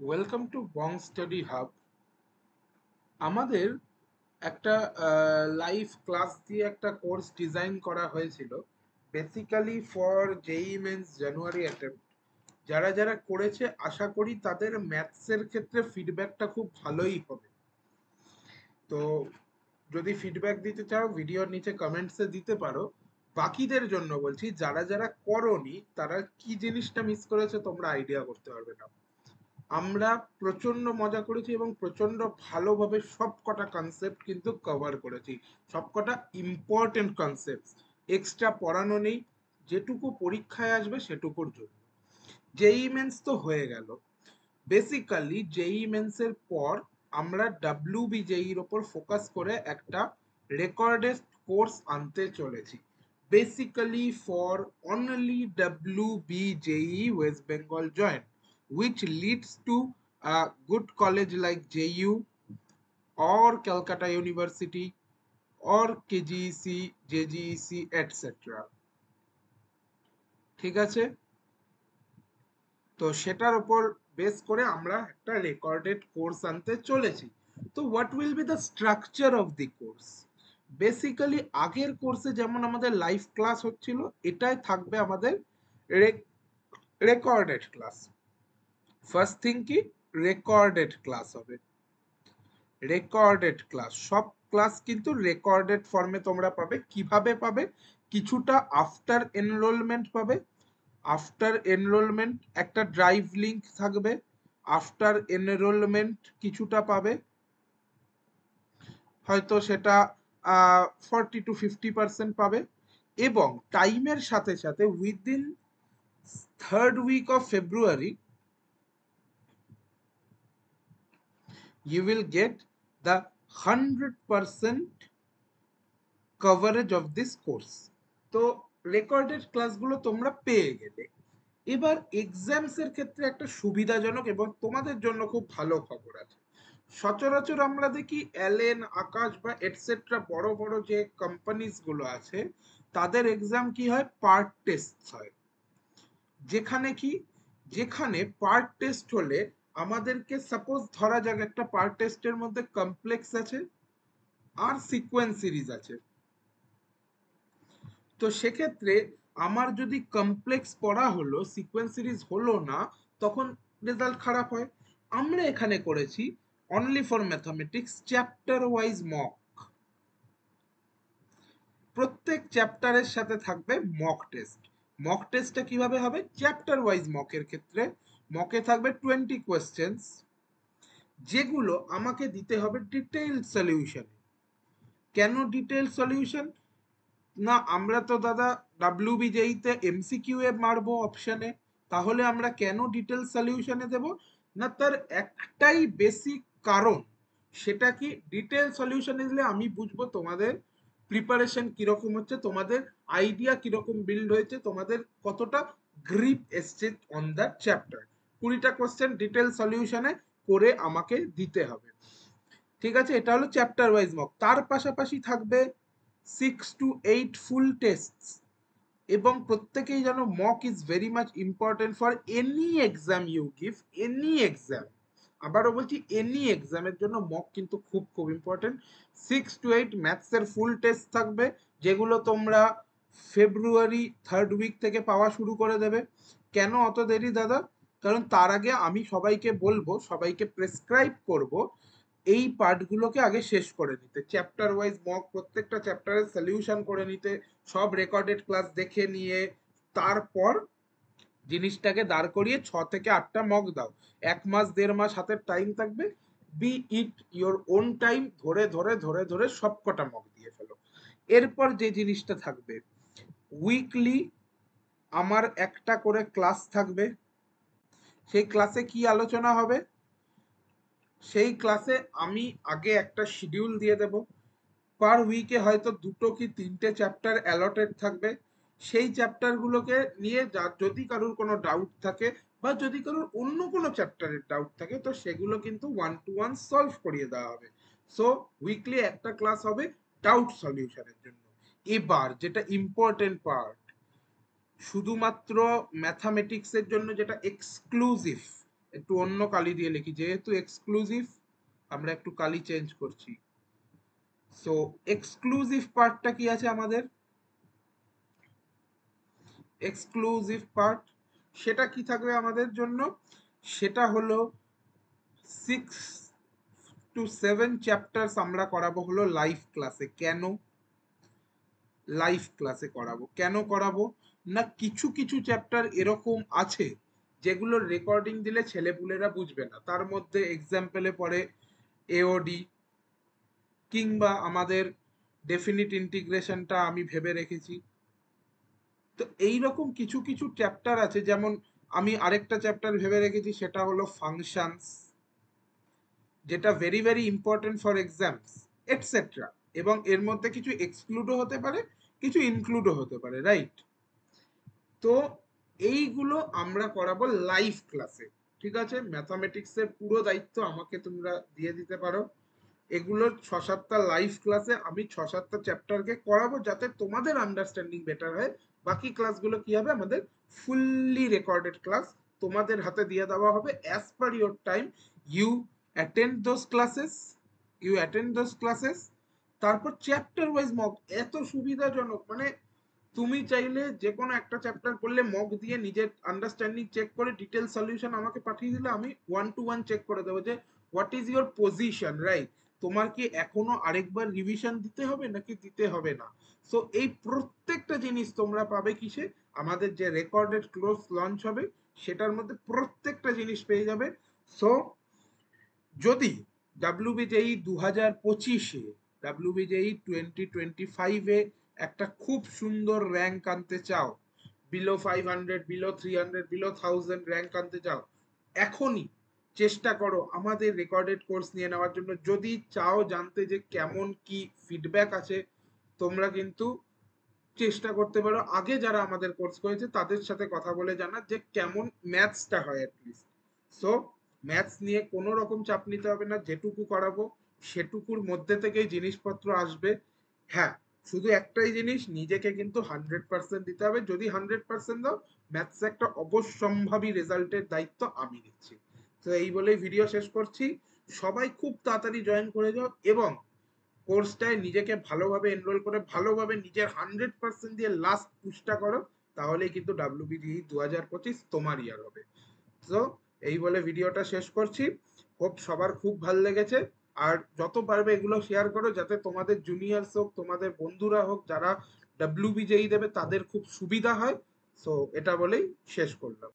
Welcome to Bong study hub. আমাদের একটা live class দিয়ে একটা কোর্স ডিজাইন করা হয়েছিল basically for JEE mains January attempt. যারা যারা করেছে আশা করি তাদের ম্যাথসের ক্ষেত্রে ফিডব্যাকটা খুব ভালোই হবে। তো যদি ফিডব্যাক দিতে চাও ভিডিওর নিচে কমেন্টসে দিতে পারো। বাকিদের জন্য বলছি, যারা যারা করনি তারা কি জিনিসটা মিস করেছে তোমরা আইডিয়া করতে পারবে না। আমরা প্রচন্ড মজা করেছি এবং প্রচন্ড ভালোভাবে সবকটা কনসেপ্ট কিন্তু কভার করেছি। সবকটা ইম্পর্টেন্ট কনসেপ্ট, এক্সট্রা পড়ানো নেই। যেটুকু পরীক্ষায় আসবে সেটুকুর জন্য। জেই মেন্স তো হয়ে গেল। বেসিক্যালি জেই মেন্স এর পর আমরা ডাব্লিউবিজেই এর ওপর ফোকাস করে একটা রেকর্ডেড কোর্স আনতে চলেছি, basically for only WBJE West Bengal join, which leads to a good college like JU or Calcutta University or KGEC, JGEC, etc. ঠিক আছে? তো সেটার উপর বেস করে আমরা একটা রেকর্ডেড কোর্স আনতে চলেছি। তো what will be the structure of the course? Basically আগের কোর্সে যেমন আমাদের লাইভ ক্লাস হচ্ছিল, এটাই থাকবে আমাদের রেকর্ডেড ক্লাস। ফার্স্ট থিং কি, রেকর্ডেড ক্লাস হবে। রেকর্ডেড ক্লাস, সব ক্লাস কিন্তু রেকর্ডেড ফর্মে তোমরা পাবে। কিভাবে পাবে? কিছুটা আফটার এনরোলমেন্ট পাবে। আফটার এনরোলমেন্ট একটা ড্রাইভ লিংক থাকবে। আফটার এনরোলমেন্ট কিছুটা পাবে, হয়তো সেটা 40 to 50% পাবে। এবং টাইমের সাথে সাথে within third week of February you will get the 100% coverage of this course. তো রেকর্ডেড ক্লাসগুলো তোমরা পেয়ে গেলে, এবার এক্সামস এর ক্ষেত্রে একটা সুবিধাজনক এবং তোমাদের জন্য খুব ভালো খবর আছে। সচরাচর আমরা দেখি অ্যালেন, আকাশ বা এটসেট্রা বড় বড় যে কোম্পানিজ গুলো আছে, তাদের এক্সাম কি হয়, পার্ট টেস্ট হয়। যেখানে কি, যেখানে পার্ট টেস্ট হলে আমাদেরকে সাপোজ ধরা যাক একটা পার্ট টেস্টের মধ্যে কমপ্লেক্স আছে আর সিকোয়েন্স সিরিজ আছে। তো সেক্ষেত্রে আমার যদি কমপ্লেক্স পড়া হলো, সিকোয়েন্স সিরিজ হলো না, তখন রেজাল্ট খারাপ হয়। আমরা এখানে করেছি only for mathematics chapter wise mock. প্রত্যেক চ্যাপ্টারের সাথে থাকবে মক টেস্ট। মক টেস্টটা কিভাবে হবে? চ্যাপ্টার ওয়াইজ মকের ক্ষেত্রে মকে থাকবে 20 কোয়েশ্চেন্স, যেগুলো আমাকে দিতে হবে ডিটেইল সলিউশন। কেন ডিটেইল সলিউশন? না, আমরা তো দাদা ডাব্লিউবিজেইতে এমসিকিউ এ মারবো অপশনে, তাহলে আমরা কেন ডিটেল সলিউশনে দেব? না, তার একটাই বেসিক কারণ। সেটা কি, ডিটেল সলিউশনে দিলে আমি বুঝবো তোমাদের প্রিপারেশন কিরকম হচ্ছে, তোমাদের আইডিয়া কিরকম বিল্ড হয়েছে, তোমাদের কতটা গ্রিপ এসছে অন দ্য চ্যাপ্টার। 20টা কোশ্চেন ডিটেল সলিউশনে করে আমাকে দিতে হবে। ঠিক আছে, এটা হলো চ্যাপ্টার ওয়াইজ মক। তার পাশাপাশি থাকবে 6 to 8 ফুল টেস্ট। এবং প্রত্যেকেই জানো mock is very much important for any exam you give, any exam. আবারও বলছি, এনি এক্সামের জন্য মক কিন্তু খুব খুব ইম্পর্টেন্ট। 6 to 8 ম্যাথসের ফুল টেস্ট থাকবে, যেগুলো তোমরা ফেব্রুয়ারি থার্ড উইক থেকে পাওয়া শুরু করে দেবে। কেন অত দেরি দাদা? কারণ তার আগে আমি সবাইকে বলবো, সবাইকে প্রেসক্রাইব করব এই পার্টগুলোকে আগে শেষ করে নিতে, চ্যাপ্টার ওয়াইজ মক প্রত্যেকটা চ্যাপ্টারের সলিউশন করে নিতে, সব রেকর্ডেড ক্লাস দেখে নিয়ে তারপর জিনিসটাকে দাঁড় করিয়ে 6 থেকে 8টা মক দাও। 1 মাস 1.5 মাস হাতের টাইম থাকবে, be it your own time, ধরে ধরে ধরে ধরে সবকটা মক দিয়ে ফেলো। এরপর যে জিনিসটা থাকবে, উইকলি আমার একটা করে ক্লাস থাকবে। সেই ক্লাসে কি আলোচনা হবে? সেই ক্লাসে আমি আগে একটা শিডিউল দিয়ে দেব। পার উইকে হয়তো 2 কি 3টে চ্যাপ্টার অ্যালটেড থাকবে। সেই চ্যাপ্টারগুলোকে নিয়ে যদি কারোর কোনো ডাউট থাকে বা যদি কারোর অন্য কোনো চ্যাপ্টারের ডাউট থাকে, তো সেগুলো কিন্তু 1 to 1 সলভ করিয়ে দেওয়া হবে। সো উইকলি একটা ক্লাস হবে ডাউট সলিউশনের জন্য। এবার যেটা ইম্পর্টেন্ট পার্ট, শুধুমাত্র ম্যাথামেটিক্সের জন্য যেটা এক্সক্লুসিভ একটু অন্য কালি দিয়ে লিখি, যেহেতু এক্সক্লুসিভ আমরা একটু কালি চেঞ্জ করছি। সো এক্সক্লুসিভ পার্টটা কি আছে আমাদের, এক্সক্লুসিভ পার্ট সেটা কি থাকবে আমাদের জন্য, সেটা হলো 6 to 7 চ্যাপ্টার্স আমরা করাবো হলো লাইভ ক্লাসে। কেন লাইভ ক্লাসে করাবো, কেন করাবো না, কিছু কিছু চ্যাপ্টার এরকম আছে যেগুলোর রেকর্ডিং দিলে ছেলেপুলেরা বুঝবে না। তার মধ্যে এক্সাম্পলে পড়ে এওডি, কিংবা আমাদের ডেফিনিট ইন্টিগ্রেশনটা আমি ভেবে রেখেছি। তো এইরকম কিছু কিছু চ্যাপ্টার আছে, যেমন আমি আরেকটা চ্যাপ্টার ভেবে রেখেছি, সেটা হলো ফাংশনস, যেটা very very important for exams etcetera. এবং এর মধ্যে কিছু এক্সক্লুডও হতে পারে, কিছু ইনক্লুডও হতে পারে, রাইট? তো এইগুলো আমরা করাবো লাইভ ক্লাসে, ঠিক আছে? ম্যাথামেটিক্সের পুরো দায়িত্ব আমাকে তোমরা দিয়ে দিতে পারো। এগুলোর 6-7টা লাইভ ক্লাসে আমি 6-7টা চ্যাপ্টারকে করাবো, যাতে তোমাদের আন্ডারস্ট্যান্ডিং বেটার হয়। বাকি ক্লাসগুলো কি হবে, আমাদের ফুললি রেকর্ডেড ক্লাস তোমাদের হাতে দিয়ে দেওয়া হবে as per your time. You attend those classes, তারপর চ্যাপ্টার ওয়াইজ মক। এত সুবিধাজনক, মানে তুমি চাইলে যে কোনো একটা চ্যাপ্টার করলে মক দিয়ে নিজের আন্ডারস্ট্যান্ডিং চেক করে ডিটেল সলিউশন আমাকে পাঠিয়ে দিলে আমি 1 to 1 চেক করে দেবো যে what is your position, right? তোমার কি এখনো আরেকবার রিভিশন দিতে হবে নাকি দিতে হবে না? সো এই প্রত্যেকটা জিনিস তোমরা পাবে কিসে, আমাদের যে রেকর্ডেড ক্লোজ লঞ্চ হবে সেটার মধ্যে প্রত্যেকটা জিনিস পেয়ে যাবে। সো যদি ডাব্লিউবিজেই 2025-এ, ডাব্লিউবিজেই 2025-এ একটা খুব সুন্দর র্যাঙ্ক আনতে চাও, বিলো 500, বিলো 300, বিলো 1000 র্যাঙ্ক আনতে চাও, এখনই চেষ্টা করো আমাদের রেকর্ডেড কোর্স নিয়ে নেওয়ার জন্য। যদি চাও জানতে যে কেমন কি ফিডব্যাক আছে, তোমরা কিন্তু চেষ্টা করতে পারো আগে যারা আমাদের কোর্স করেছে তাদের সাথে কথা বলে জানার যে কেমন ম্যাথসটা হয় অ্যাটলিস্ট। সো ম্যাথস নিয়ে কোনো রকম চাপ নিতে হবে না, যেটুকু করাবো সেটুকুর মধ্যে থেকেই জিনিসপত্র আসবে। হ্যাঁ, শুধু একটাই জিনিস, নিজেকে কিন্তু 100% দিতে হবে। যদি 100% দাও, ম্যাথস একটা অবশ্যম্ভাবী রেজাল্টের দায়িত্ব আমি নিচ্ছি। তো এই বলেই ভিডিও শেষ করছি। সবাই খুব তাড়াতাড়ি জয়েন করে যাও এবং কোর্সটায় নিজেকে ভালোভাবে এনরোল করে ভালোভাবে নিজের 100% দিয়ে লাস্ট পুশটা করো, তাহলেই কিন্তু ডাব্লিউবিডিই 2025 তোমার ইয়ার হবে। তো এই বলে ভিডিওটা শেষ করছি। হোপ সবার খুব ভালো লেগেছে। আর যত পারবে এগুলো শেয়ার করো, যাতে তোমাদের জুনিয়র্স হোক, তোমাদের বন্ধুরা হোক, যারা ডাব্লিউবিজেই দেবে তাদের খুব সুবিধা হয়। সো এটা বলেই শেষ করলাম।